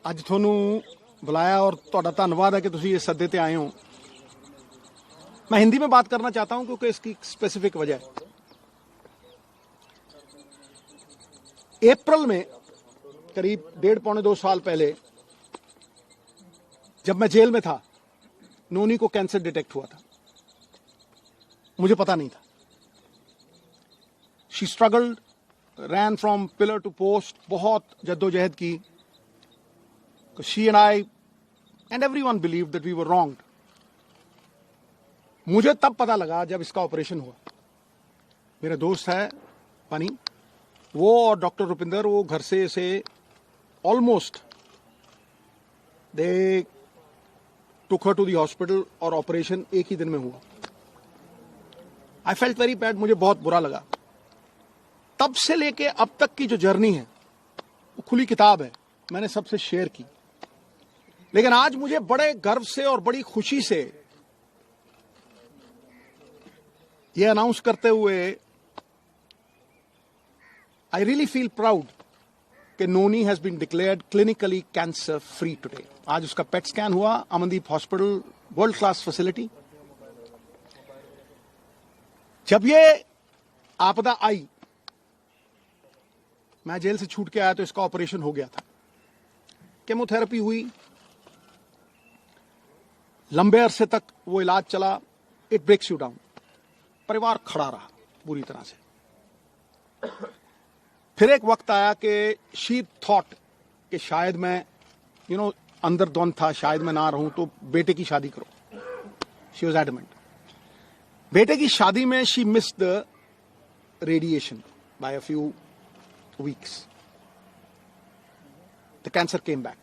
ਅੱਜ ਤੁਹਾਨੂੰ बुलाया और ਤੁਹਾਡਾ ਧੰਨਵਾਦ है कि ਤੁਸੀਂ इस सदे ते आए हो। मैं हिंदी में बात करना चाहता हूं क्योंकि इसकी स्पेसिफिक वजह है। अप्रैल में करीब 1.5-2 साल पहले जब मैं जेल में था, नोनी को कैंसर डिटेक्ट हुआ था। मुझे पता नहीं था। She struggled, ran from pillar to post, बहुत जद्दोजहद की। She and I and everyone believed that we were wronged. मुझे तब पता लगा जब इसका ऑपरेशन हुआ। मेरा दोस्त है पानी, वो और डॉक्टर रुपिंदर, वो घर से इसे almost they took her to the hospital और ऑपरेशन एक ही दिन में हुआ। आई फेल्ट वेरी बैड, मुझे बहुत बुरा लगा। तब से लेके अब तक की जो जर्नी है वो खुली किताब है, मैंने सबसे शेयर की। लेकिन आज मुझे बड़े गर्व से और बड़ी खुशी से यह अनाउंस करते हुए आई रियली फील प्राउड कि Noni has been declared clinically cancer free today. आज उसका पेट स्कैन हुआ, Amandeep hospital, world class facility. जब ये आपदा आई, मैं जेल से छूट के आया तो इसका ऑपरेशन हो गया था। केमोथेरेपी हुई, लंबे अरसे तक वो इलाज चला। It breaks you down. परिवार खड़ा रहा पूरी तरह से। फिर एक वक्त आया कि शी थॉट कि शायद मैं अंदर द्वंद था, शायद मैं ना रहूं, तो बेटे की शादी करो। She was adamant. बेटे की शादी में she missed the radiation by a few weeks. The cancer came back.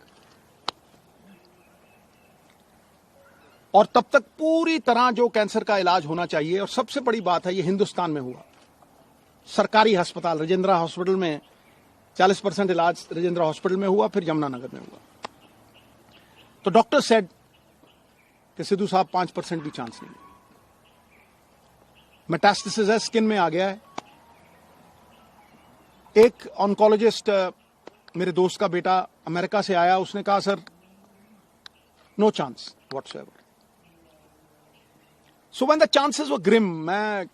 और तब तक पूरी तरह जो कैंसर का इलाज होना चाहिए, और सबसे बड़ी बात है ये हिंदुस्तान में हुआ। सरकारी अस्पताल राजेंद्र हॉस्पिटल में 40% इलाज राजेंद्र हॉस्पिटल में हुआ, फिर यमुनानगर में हुआ। तो डॉक्टर सेड कि सिद्धू साहब 5% भी चांस नहीं। मेटास्टेसिस है, स्किन में आ गया है। एक ऑन्कोलॉजिस्ट, मेरे दोस्त का बेटा अमेरिका से आया, उसने कहा sir no chance whatsoever. So when the chances were grim, मैं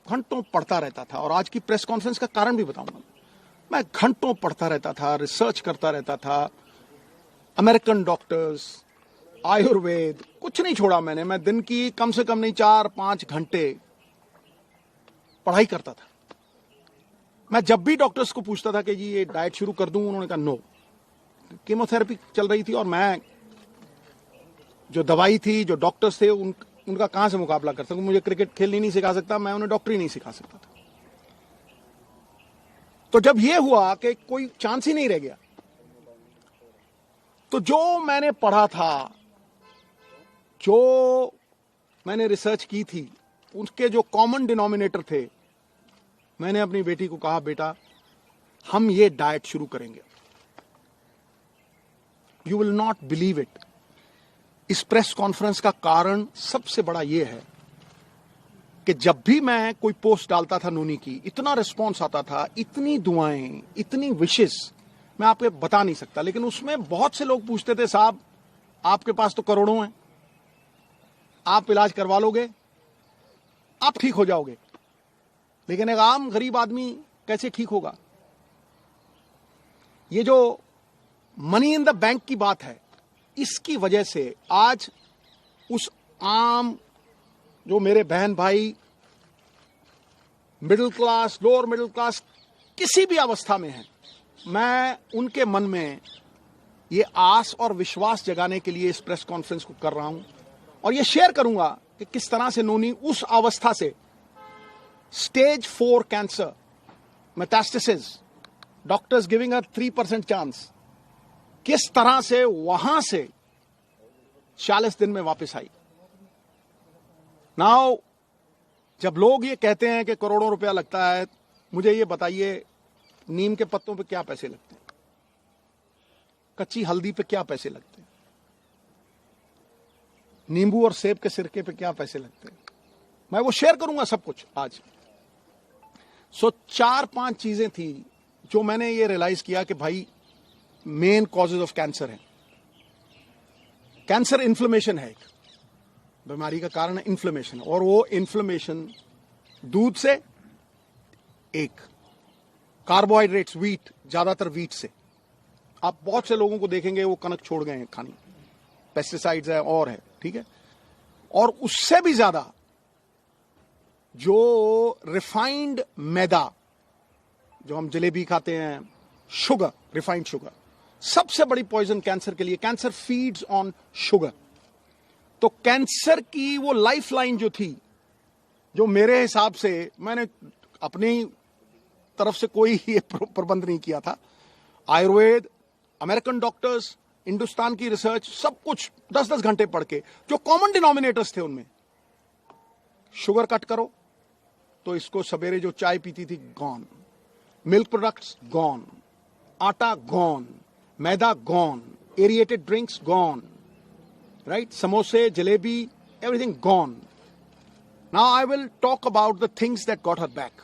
घंटों पढ़ता रहता था। और आज की प्रेस कॉन्फ्रेंस का कारण भी बताऊंगा। मैं घंटों पढ़ता रहता था, रिसर्च करता रहता था। अमेरिकन डॉक्टर्स, आयुर्वेद, कुछ नहीं छोड़ा मैंने। मैं दिन की कम से कम नहीं 4-5 घंटे पढ़ाई करता था। मैं जब भी डॉक्टर्स को पूछता था कि जी ये डाइट शुरू कर दूं, उन्होंने कहा नो। कीमोथेरेपी चल रही थी और मैं जो दवाई थी, जो डॉक्टर्स थे, उनका कहां से मुकाबला कर सकूं। मुझे क्रिकेट खेलनी नहीं सिखा सकता, मैं उन्हें डॉक्टरी नहीं सिखा सकता था। तो जब यह हुआ कि कोई चांस ही नहीं रह गया, तो जो मैंने पढ़ा था, जो मैंने रिसर्च की थी, उसके जो कॉमन डिनोमिनेटर थे, मैंने अपनी बेटी को कहा बेटा हम ये डाइट शुरू करेंगे। You will not believe it. इस प्रेस कॉन्फ्रेंस का कारण सबसे बड़ा यह है कि जब भी मैं कोई पोस्ट डालता था नोनी की, इतना रिस्पॉन्स आता था, इतनी दुआएं, इतनी विशेस, मैं आपको बता नहीं सकता। लेकिन उसमें बहुत से लोग पूछते थे साहब आपके पास तो करोड़ों हैं, आप इलाज करवा लोगे, आप ठीक हो जाओगे, लेकिन एक आम गरीब आदमी कैसे ठीक होगा। ये जो मनी इन द बैंक की बात है, इसकी वजह से आज उस आम जो मेरे बहन भाई middle class, lower middle class, किसी भी अवस्था में हैं, मैं उनके मन में ये आस और विश्वास जगाने के लिए इस प्रेस कॉन्फ्रेंस को कर रहा हूं। और ये शेयर करूंगा कि किस तरह से नोनी उस अवस्था से, stage 4 cancer, metastasis, doctors giving her 3% chance, किस तरह से वहां से 40 दिन में वापस आई। नाउ जब लोग ये कहते हैं कि करोड़ों रुपया लगता है, मुझे ये बताइए नीम के पत्तों पे क्या पैसे लगते हैं, कच्ची हल्दी पे क्या पैसे लगते हैं, नींबू और सेब के सिरके पे क्या पैसे लगते हैं। मैं वो शेयर करूंगा सब कुछ आज। सो 4-5 चीजें थी जो मैंने ये रियलाइज किया कि भाई मेन कॉजेज ऑफ कैंसर है। कैंसर इन्फ्लेमेशन है, एक बीमारी का कारण है इन्फ्लेमेशन, और वो इन्फ्लेमेशन दूध से, एक कार्बोहाइड्रेट्स व्हीट, ज्यादातर व्हीट से। आप बहुत से लोगों को देखेंगे वो कनक छोड़ गए हैं खानी, पेस्टिसाइड्स है और है, ठीक है। और उससे भी ज्यादा जो रिफाइंड मैदा, जो हम जलेबी खाते हैं, शुगर, रिफाइंड शुगर, सबसे बड़ी पॉइजन कैंसर के लिए। Cancer feeds on sugar. तो कैंसर की वो लाइफ लाइन जो थी, जो मेरे हिसाब से, मैंने अपनी तरफ से कोई ही प्रबंध नहीं किया था, आयुर्वेद, अमेरिकन डॉक्टर्स, हिंदुस्तान की रिसर्च, सब कुछ 10-10 घंटे पढ़ के, जो कॉमन डिनोमिनेटर्स थे उनमें, शुगर कट करो, तो इसको सवेरे जो चाय पीती थी gone, milk products gone, atta gone, maida gone, aerated drinks gone, right, समोसे, jalebi, everything gone. Now I will talk about the things that got her back.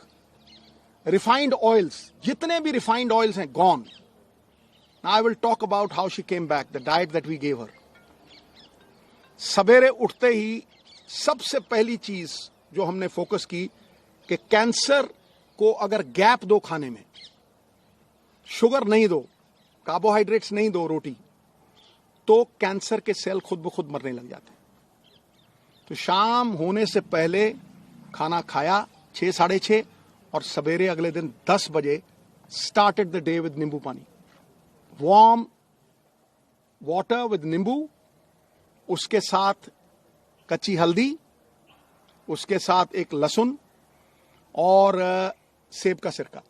Refined oils, जितने भी रिफाइंड ऑयल्स हैं gone. Now I will talk about how she came back, the diet that we gave her. सवेरे उठते ही सबसे पहली चीज जो हमने फोकस की कि कैंसर को अगर गैप दो खाने में, शुगर नहीं दो, कार्बोहाइड्रेट्स नहीं दो, रोटी, तो कैंसर के सेल खुद ब खुद मरने लग जाते हैं। तो शाम होने से पहले खाना खाया 6-6:30, और सवेरे अगले दिन 10 बजे स्टार्टेड द डे विद नींबू पानी, वार्म वाटर विद नींबू, उसके साथ कच्ची हल्दी, उसके साथ एक लहसुन और सेब का सिरका।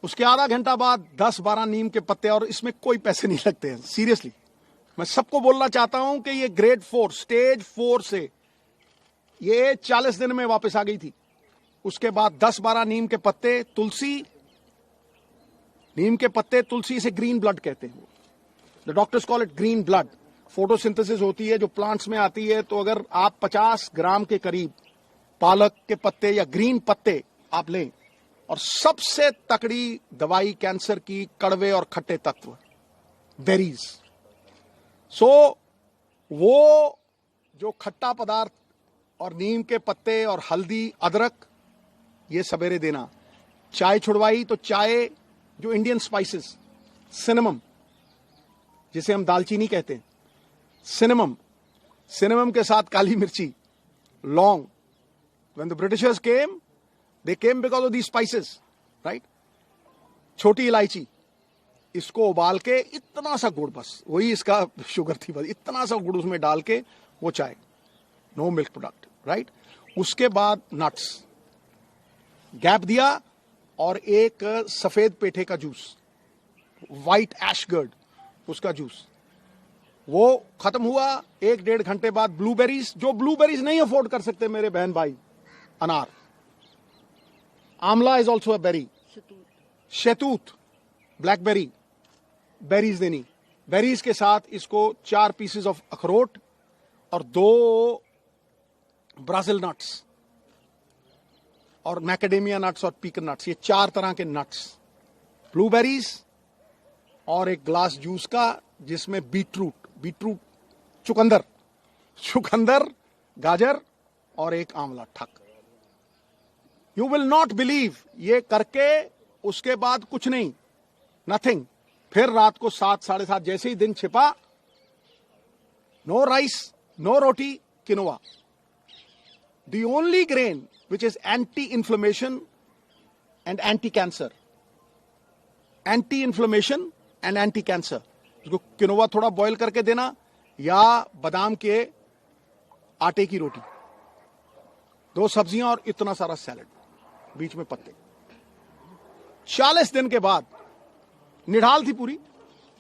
उसके आधा घंटा बाद 10-12 नीम के पत्ते, और इसमें कोई पैसे नहीं लगते हैं, सीरियसली। मैं सबको बोलना चाहता हूं कि ये ग्रेड 4, स्टेज 4 से ये 40 दिन में वापस आ गई थी। उसके बाद 10-12 नीम के पत्ते, तुलसी, नीम के पत्ते, तुलसी, इसे ग्रीन ब्लड कहते हैं। The doctors call it green blood. Photosynthesis होती है जो प्लांट्स में आती है, तो अगर आप 50 ग्राम के करीब पालक के पत्ते या ग्रीन पत्ते आप लें, और सबसे तकड़ी दवाई कैंसर की, कड़वे और खट्टे तत्व, बेरीज। सो वो जो खट्टा पदार्थ और नीम के पत्ते और हल्दी, अदरक, ये सवेरे देना। चाय छुड़वाई तो चाय, जो इंडियन स्पाइसेस, सिनेमम, जिसे हम दालचीनी कहते हैं, सिनेमम के साथ काली मिर्ची, लौंग। When the Britishers came, they came because of these spices, right? छोटी इलायची, इसको उबाल के इतना सा गुड़, बस वही इसका शुगर थी, बस इतना सा गुड़ उसमें डाल के वो चाय, नो मिल्क प्रोडक्ट, राइट। उसके बाद नट्स, गैप दिया, और एक सफेद पेठे का जूस, व्हाइट एशगर्ड, उसका जूस, वो खत्म हुआ। 1-1.5 घंटे बाद ब्लूबेरीज, जो ब्लूबेरीज नहीं अफोर्ड कर सकते मेरे बहन भाई, अनार, आंवला इज ऑल्सो अ बेरी, शहतूत, ब्लैकबेरी, बेरीज देनी। बेरीज के साथ इसको 4 पीसेस ऑफ अखरोट और 2 ब्राजिल नट्स और मैकेडेमिया नट्स और पीकन नट्स, ये 4 तरह के नट्स, ब्लूबेरीज, और एक ग्लास जूस का जिसमें बीटरूट, चुकंदर, गाजर और एक आंवला, ठक। यू विल नॉट बिलीव, ये करके उसके बाद कुछ नहीं, नथिंग। फिर रात को 7-7:30 जैसे ही दिन छिपा, no rice, no roti, quinoa, the only grain which is anti inflammation and anti cancer, anti inflammation and anti cancer. उसको किनोवा थोड़ा बॉईल करके देना, या बादाम के आटे की रोटी, 2 सब्जियां और इतना सारा सैलेड, बीच में पत्ते। 40 दिन के बाद, निढाल थी पूरी,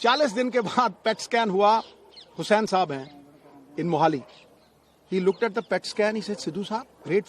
40 दिन के बाद पेट स्कैन हुआ। हुसैन साहब हैं in Mohali, he looked at the PET scan, he said, Sidhu साहब, ग्रेट